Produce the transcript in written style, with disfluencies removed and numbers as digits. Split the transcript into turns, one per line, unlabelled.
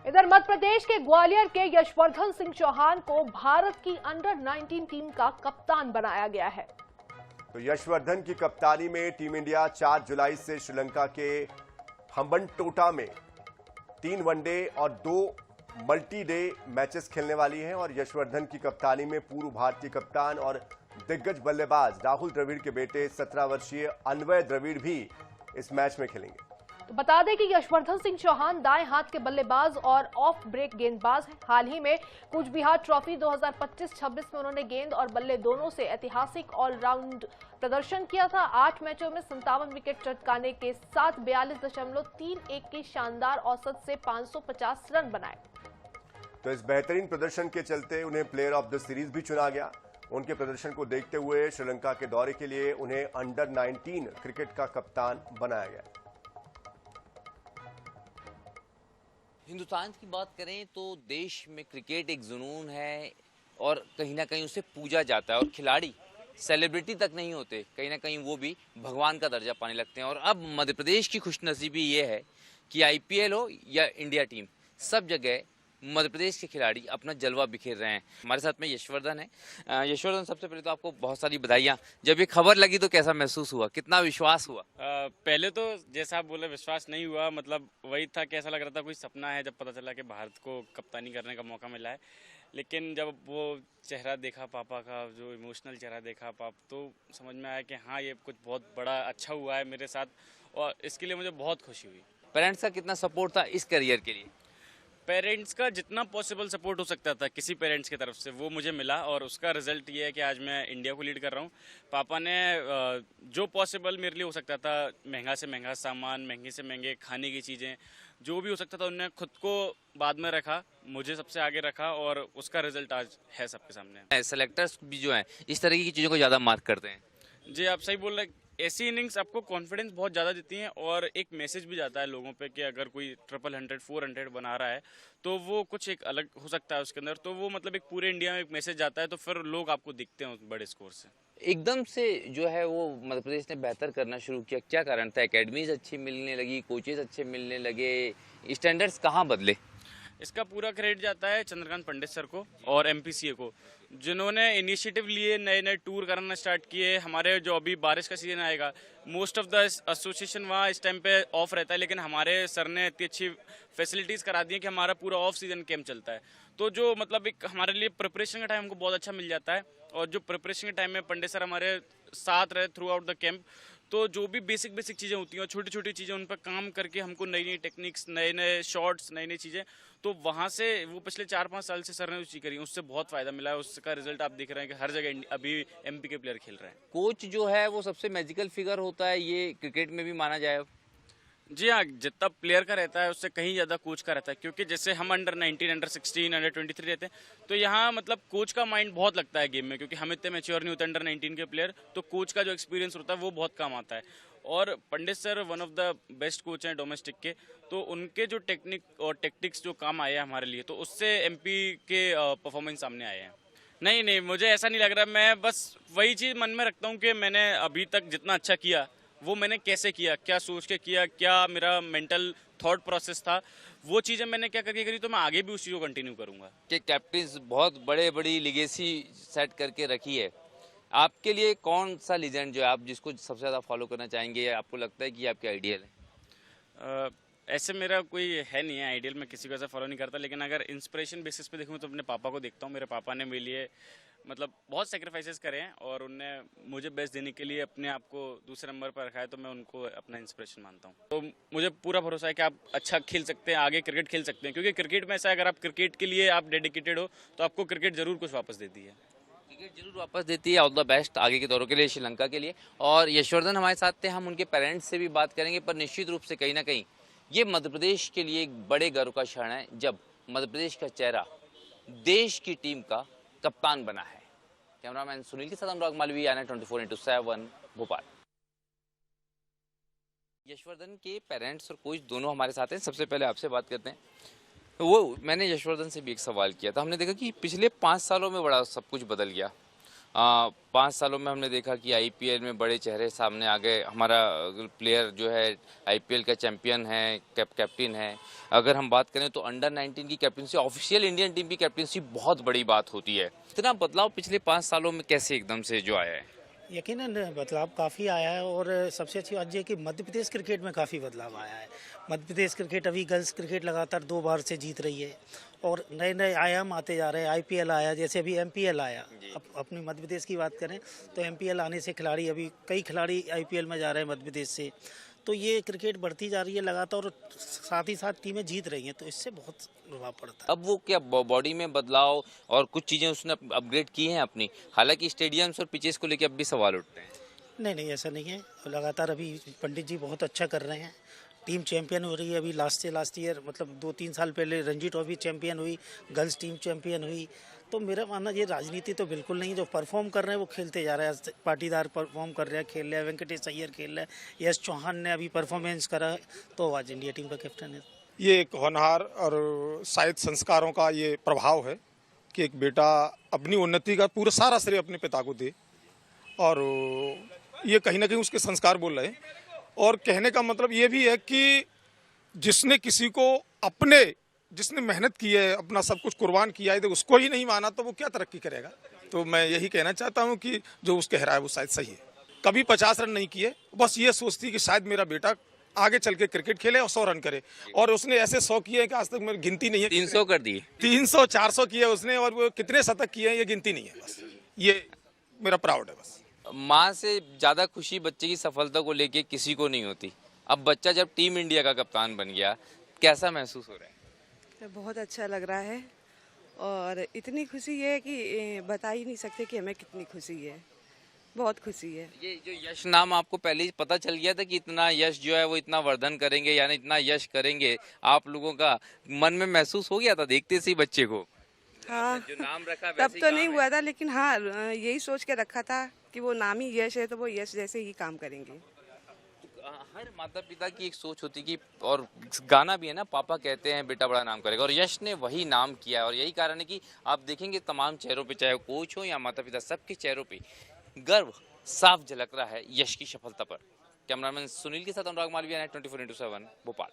इधर मध्य प्रदेश के ग्वालियर के यशवर्धन सिंह चौहान को भारत की अंडर-19 टीम का कप्तान बनाया गया है।
तो यशवर्धन की कप्तानी में टीम इंडिया 4 जुलाई से श्रीलंका के हम्बनटोटा में 3 वनडे और 2 मल्टी डे मैचेस खेलने वाली है और यशवर्धन की कप्तानी में पूर्व भारतीय कप्तान और दिग्गज बल्लेबाज राहुल द्रविड़ के बेटे 17 वर्षीय अन्वय द्रविड़ भी इस मैच में खेलेंगे।
तो बता दें कि यशवर्धन सिंह चौहान दाएं हाथ के बल्लेबाज और ऑफ ब्रेक गेंदबाज हैं। हाल ही में कूच बिहार ट्रॉफी 2025-26 में उन्होंने गेंद और बल्ले दोनों से ऐतिहासिक ऑलराउंड प्रदर्शन किया था। 8 मैचों में 57 विकेट चटकाने के साथ 42.31 की शानदार औसत से 550 रन बनाए।
तो इस बेहतरीन प्रदर्शन के चलते उन्हें प्लेयर ऑफ द सीरीज भी चुना गया। उनके प्रदर्शन को देखते हुए श्रीलंका के दौरे के लिए उन्हें अंडर-19 क्रिकेट का कप्तान बनाया गया।
हिंदुस्तान की बात करें तो देश में क्रिकेट एक जुनून है और कहीं ना कहीं उसे पूजा जाता है और खिलाड़ी सेलिब्रिटी तक नहीं होते, कहीं ना कहीं वो भी भगवान का दर्जा पाने लगते हैं। और अब मध्य प्रदेश की खुशनसीबी ये है कि आईपीएल हो या इंडिया टीम, सब जगह मध्य प्रदेश के खिलाड़ी अपना जलवा बिखेर रहे हैं। हमारे साथ में यशवर्धन है। यशवर्धन, सबसे पहले तो आपको बहुत सारी बधाइयाँ। जब ये खबर लगी तो कैसा महसूस हुआ, कितना विश्वास हुआ?
पहले तो जैसा आप बोले विश्वास नहीं हुआ, मतलब वही था कि ऐसा लग रहा था कोई सपना है। जब पता चला कि भारत को कप्तानी करने का मौका मिला है, लेकिन जब वो चेहरा देखा पापा का, जो इमोशनल चेहरा देखा तो समझ में आया कि हाँ, ये कुछ बहुत बड़ा अच्छा हुआ है मेरे साथ और इसके लिए मुझे बहुत खुशी हुई।
पेरेंट्स का कितना सपोर्ट था इस करियर के लिए?
पेरेंट्स का जितना पॉसिबल सपोर्ट हो सकता था किसी पेरेंट्स की तरफ से वो मुझे मिला और उसका रिजल्ट ये है कि आज मैं इंडिया को लीड कर रहा हूँ। पापा ने जो पॉसिबल मेरे लिए हो सकता था, महंगा से महंगा सामान, महंगे से महंगे खाने की चीज़ें, जो भी हो सकता था उन्होंने खुद को बाद में रखा, मुझे सबसे आगे रखा और उसका रिजल्ट आज है सबके सामने।
सेलेक्टर्स भी जो हैं इस तरह की चीज़ों को ज़्यादा मार्क करते हैं।
जी, आप सही बोल रहे हैं। ऐसी इनिंग्स आपको कॉन्फिडेंस बहुत ज़्यादा देती हैं और एक मैसेज भी जाता है लोगों पे कि अगर कोई 300, 400 बना रहा है तो वो कुछ एक अलग हो सकता है उसके अंदर, तो वो मतलब एक पूरे इंडिया में एक मैसेज जाता है, तो फिर लोग आपको दिखते हैं उस बड़े स्कोर से।
एकदम से जो है वो मध्य प्रदेश ने बेहतर करना शुरू किया, क्या कारण था? एकेडमीज अच्छी मिलने लगी, कोचेज अच्छे मिलने लगे, स्टैंडर्ड्स कहाँ बदले?
इसका पूरा क्रेडिट जाता है चंद्रकांत पंडित सर को और एमपीसीए को, जिन्होंने इनिशिएटिव लिए, नए नए टूर कराना स्टार्ट किए। हमारे जो अभी बारिश का सीजन आएगा, मोस्ट ऑफ द एसोसिएशन वहाँ इस टाइम पे ऑफ रहता है, लेकिन हमारे सर ने इतनी अच्छी फैसिलिटीज़ करा दी है कि हमारा पूरा ऑफ सीजन कैंप चलता है। तो जो मतलब एक हमारे लिए प्रिपरेशन का टाइम हमको बहुत अच्छा मिल जाता है और जो प्रिपरेशन के टाइम में पंडित सर हमारे साथ रहे थ्रू आउट द कैंप, तो जो भी बेसिक चीज़ें होती हैं और छोटी छोटी चीज़ें, उन पर काम करके हमको नई नई टेक्निक्स, नए नए शॉट्स, नई नई चीज़ें, तो वहाँ से वो पिछले 4-5 साल से सर ने उसी करी, उससे बहुत फ़ायदा मिला है। उसका रिजल्ट आप देख रहे हैं कि हर जगह अभी एमपी के प्लेयर खेल रहे हैं।
कोच जो है वो सबसे मैजिकल फिगर होता है, ये क्रिकेट में भी माना जाए?
जी हाँ, जितना प्लेयर का रहता है उससे कहीं ज़्यादा कोच का रहता है, क्योंकि जैसे हम अंडर-19, अंडर-16, अंडर-23 रहते हैं, तो यहाँ मतलब कोच का माइंड बहुत लगता है गेम में, क्योंकि हम इतने मैच्योर नहीं होते अंडर-19 के प्लेयर, तो कोच का जो एक्सपीरियंस होता है वो बहुत काम आता है। और Pandit sir one of the best coach हैं डोमेस्टिक के, तो उनके जो टेक्निक और टेक्टिक्स जो काम आए हैं हमारे लिए, तो उससे एमपी के परफॉर्मेंस सामने आए हैं। नहीं, मुझे ऐसा नहीं लग रहा। मैं बस वही चीज़ मन में रखता हूँ कि मैंने अभी तक जितना अच्छा किया वो मैंने कैसे किया, क्या सोच के किया, क्या मेरा मेंटल थॉट प्रोसेस था, वो चीज़ें मैंने क्या करके करी, तो मैं आगे भी उस चीज़ को कंटिन्यू करूँगा।
कि कैप्टन बहुत बड़ी लिगेसी सेट करके रखी है, आपके लिए कौन सा लीजेंड जो है आप जिसको सबसे ज़्यादा फॉलो करना चाहेंगे, या आपको लगता है कि आपके आइडियल है?
ऐसे मेरा कोई है नहीं है आइडियल, मैं किसी को ऐसा फॉलो नहीं करता, लेकिन अगर इंस्पिरेशन बेसिस पे देखूँ तो अपने पापा को देखता हूँ। मेरे पापा ने मेरे लिए मतलब बहुत सेक्रीफाइसेस करे हैं और उनने मुझे बेस्ट देने के लिए अपने आप को दूसरे नंबर पर रखा है, तो मैं उनको अपना इंस्पिरेशन मानता हूँ। तो मुझे पूरा भरोसा है कि आप अच्छा खेल सकते हैं, आगे क्रिकेट खेल सकते हैं, क्योंकि क्रिकेट में ऐसा है, अगर आप क्रिकेट के लिए आप डेडिकेटेड हो तो आपको क्रिकेट जरूर कुछ वापस देती है।
क्रिकेट जरूर वापस देती है। ऑल द बेस्ट आगे के दौरों के लिए, श्रीलंका के लिए। और यशवर्धन हमारे साथ थे, हम उनके पेरेंट्स से भी बात करेंगे, पर निश्चित रूप से कहीं ना कहीं ये मध्य प्रदेश के लिए एक बड़े गर्व का क्षण है जब मध्य प्रदेश का चेहरा देश की टीम का कप्तान बना है। कैमरामैन सुनील के साथ अनुराग मालवीय, आना 24/7 भोपाल। यशवर्धन के पेरेंट्स और कोच दोनों हमारे साथ हैं। सबसे पहले आपसे बात करते हैं। वो मैंने यशवर्धन से भी एक सवाल किया था, हमने देखा कि पिछले 5 सालों में बड़ा सब कुछ बदल गया 5 सालों में हमने देखा कि आईपीएल में बड़े चेहरे सामने आ गए। हमारा प्लेयर जो है आईपीएल का चैंपियन है, कैप्टन है। अगर हम बात करें तो अंडर 19 की कैप्टनसी, ऑफिशियल इंडियन टीम की कैप्टनसी बहुत बड़ी बात होती है। इतना बदलाव पिछले 5 सालों में कैसे एकदम से जो आया है?
यकीनन बदलाव काफ़ी आया है और सबसे अच्छी बात यह कि मध्य प्रदेश क्रिकेट में काफ़ी बदलाव आया है। मध्य प्रदेश क्रिकेट अभी गर्ल्स क्रिकेट लगातार 2 बार से जीत रही है और नए नए आयाम आते जा रहे हैं। आईपीएल आया, जैसे अभी एमपीएल आया। अपनी मध्य प्रदेश की बात करें तो एमपीएल आने से खिलाड़ी, अभी कई खिलाड़ी आईपीएल में जा रहे हैं मध्य प्रदेश से। तो ये क्रिकेट बढ़ती जा रही है लगातार और साथ ही साथ टीमें जीत रही हैं, तो इससे बहुत प्रभाव पड़ता है।
अब वो क्या बॉडी में बदलाव और कुछ चीजें उसने अपग्रेड की हैं अपनी, हालांकि स्टेडियम्स और पिचेस को लेकर अब भी सवाल उठते हैं।
नहीं, ऐसा नहीं है। लगातार अभी पंडित जी बहुत अच्छा कर रहे हैं। टीम चैंपियन हो रही है। अभी लास्ट ईयर मतलब 2-3 साल पहले रणजी ट्रॉफी चैंपियन हुई, गर्ल्स टीम चैंपियन हुई। तो मेरा मानना ये राजनीति तो बिल्कुल नहीं। जो परफॉर्म कर रहे हैं वो खेलते जा रहे हैं। पाटीदार परफॉर्म कर रहे हैं, खेल रहे हैं। वेंकटेश अय्यर खेल रहे हैं। यश चौहान ने अभी परफॉर्मेंस करा, तो आज इंडिया टीम का कैप्टन है।
ये एक होनहार और शायद संस्कारों का ये प्रभाव है कि एक बेटा अपनी उन्नति का पूरा सारा श्रेय अपने पिता को दे, और ये कहीं ना कहीं उसके संस्कार बोल रहे हैं। और कहने का मतलब ये भी है कि जिसने किसी को जिसने मेहनत की है, अपना सब कुछ कुर्बान किया है, तो उसको ही नहीं माना तो वो क्या तरक्की करेगा। तो मैं यही कहना चाहता हूँ कि जो उसके कह रहा है वो शायद सही है। कभी 50 रन नहीं किए, बस ये सोचती कि शायद मेरा बेटा आगे चल के क्रिकेट खेले और 100 रन करे, और उसने ऐसे 100 किए कि आज तक मेरी गिनती नहीं है।
300 कर दिए,
300 400 किए उसने, और वो कितने शतक किए हैं ये गिनती नहीं है। बस ये मेरा प्राउड है। बस
माँ से ज्यादा खुशी बच्चे की सफलता को लेके किसी को नहीं होती। अब बच्चा जब टीम इंडिया का कप्तान बन गया, कैसा महसूस हो रहा है?
बहुत अच्छा लग रहा है और इतनी खुशी है कि बता ही नहीं सकते कि हमें कितनी खुशी है। बहुत खुशी है।
ये जो यश नाम आपको पहले ही पता चल गया था कि इतना यश जो है वो इतना वर्धन करेंगे, यानी इतना यश करेंगे, आप लोगों का मन में महसूस हो गया था देखते से ही बच्चे को?
हाँ,
जो नाम रखा
तब तो नहीं हुआ था, लेकिन हाँ यही सोच के रखा था कि वो नाम ही यश है तो वो यश जैसे ही काम करेंगे।
हर माता पिता की एक सोच होती कि, और गाना भी है ना, पापा कहते हैं बेटा बड़ा नाम करेगा, और यश ने वही नाम किया। और यही कारण है कि आप देखेंगे तमाम चेहरों पे, चाहे कोच हो या माता पिता, सबके चेहरों पे गर्व साफ झलक रहा है यश की सफलता पर। कैमरामैन सुनील के साथ अनुराग मालविया, 24/7 भोपाल।